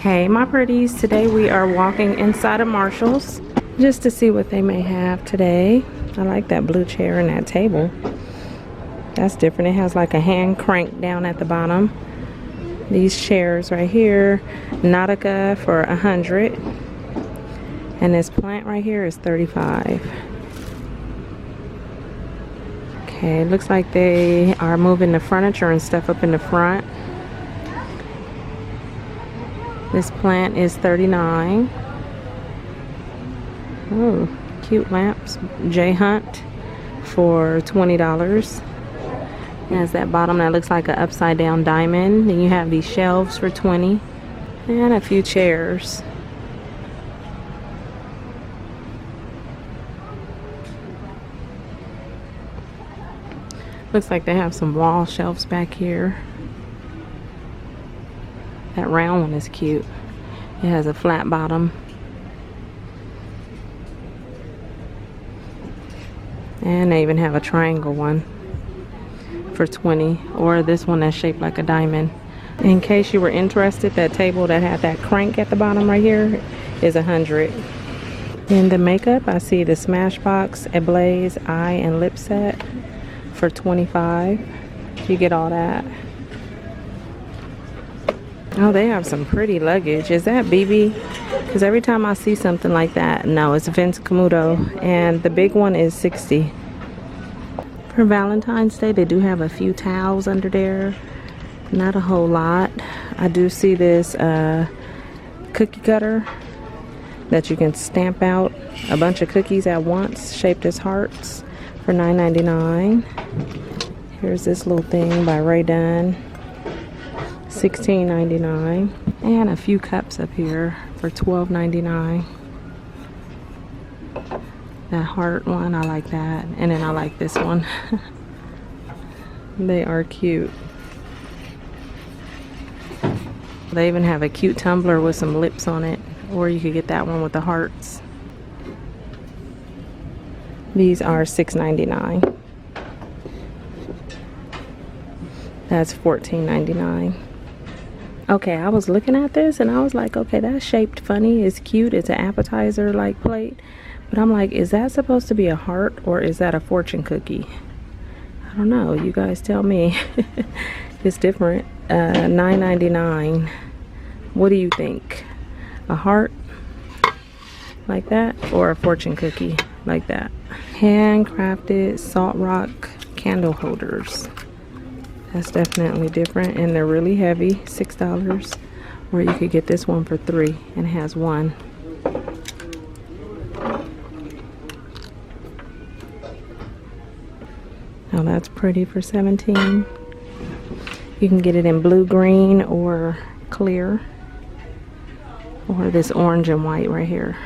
Hey my pretties, today we are walking inside of Marshall's just to see what they may have today. I like that blue chair and that table. That's different. It has like a hand crank down at the bottom. These chairs right here, Nautica for $100. And this plant right here is $35. Okay, it looks like they are moving the furniture and stuff up in the front. This plant is $39. Oh, cute lamps. J Hunt for $20. It has that bottom that looks like an upside down diamond. Then you have these shelves for $20. And a few chairs. Looks like they have some wall shelves back here. That round one is cute. It has a flat bottom. And they even have a triangle one for $20. Or this one that's shaped like a diamond. In case you were interested, that table that had that crank at the bottom right here is $100. In the makeup, I see the Smashbox Ablaze eye and lip set for $25. You get all that. Oh, they have some pretty luggage. Is that BB? Because every time I see something like that, no, it's Vince Camuto. And the big one is $60. For Valentine's Day, they do have a few towels under there. Not a whole lot. I do see this cookie cutter that you can stamp out a bunch of cookies at once, shaped as hearts, for $9.99. Here's this little thing by Ray Dunn. $16.99. And a few cups up here for $12.99. That heart one, I like that. And then I like this one. They are cute. They even have a cute tumbler with some lips on it. Or you could get that one with the hearts. These are $6.99. That's $14.99. Okay, I was looking at this and I was like, okay, that's shaped funny. It's cute. It's an appetizer like plate. But I'm like, is that supposed to be a heart or is that a fortune cookie? I don't know. You guys tell me. It's different. $9.99. What do you think? A heart like that or a fortune cookie like that? Handcrafted Salt Rock candle holders. That's definitely different and they're really heavy. $6. Or you could get this one for $3 and it has one. Oh, that's pretty for $17. You can get it in blue, green, or clear. Or this orange and white right here.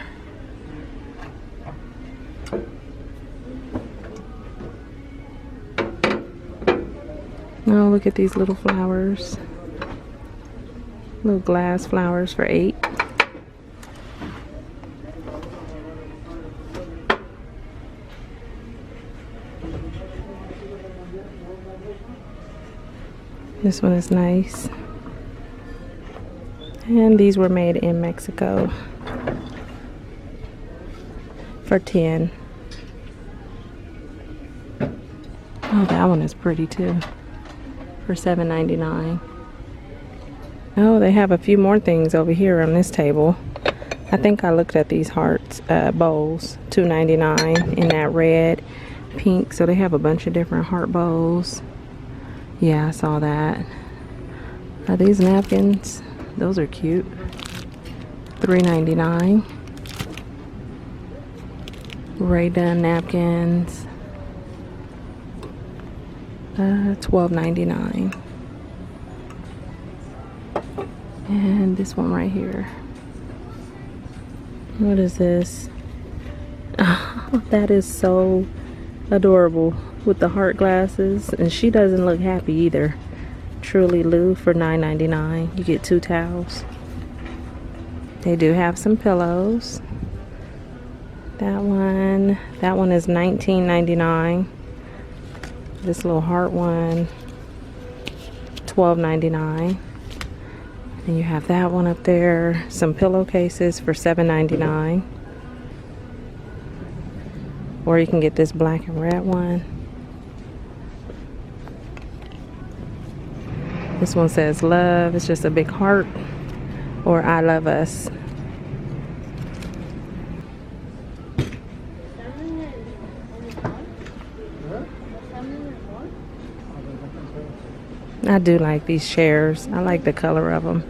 Oh, look at these little flowers. Little glass flowers for $8. This one is nice. And these were made in Mexico for $10. Oh, that one is pretty too. For $7.99. Oh, they have a few more things over here on this table. I think I looked at these hearts bowls. $2.99 in that red, pink. So they have a bunch of different heart bowls. Yeah, I saw that. Are these napkins? Those are cute. $3.99. Ray Dunn napkins. $12.99. And this one right here. What is this? Oh, that is so adorable with the heart glasses. And she doesn't look happy either. Truly Lou for $9.99. You get 2 towels. They do have some pillows. That one is $19.99. This little heart one, $12.99. And you have that one up there. Some pillowcases for $7.99. Or you can get this black and red one. This one says love. It's just a big heart. Or I love us. I do like these chairs. I like the color of them.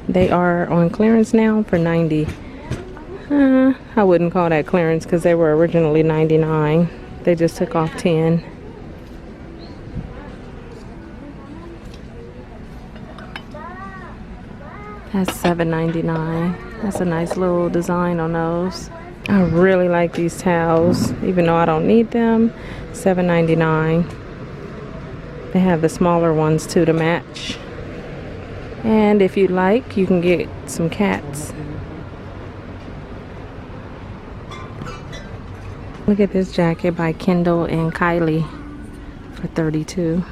They are on clearance now for $90. I wouldn't call that clearance because they were originally $99. They just took off $10. That's $7.99. That's a nice little design on those. I really like these towels, even though I don't need them. $7.99. They have the smaller ones too to match. And if you like, you can get some cats. Look at this jacket by Kendall and Kylie for $32.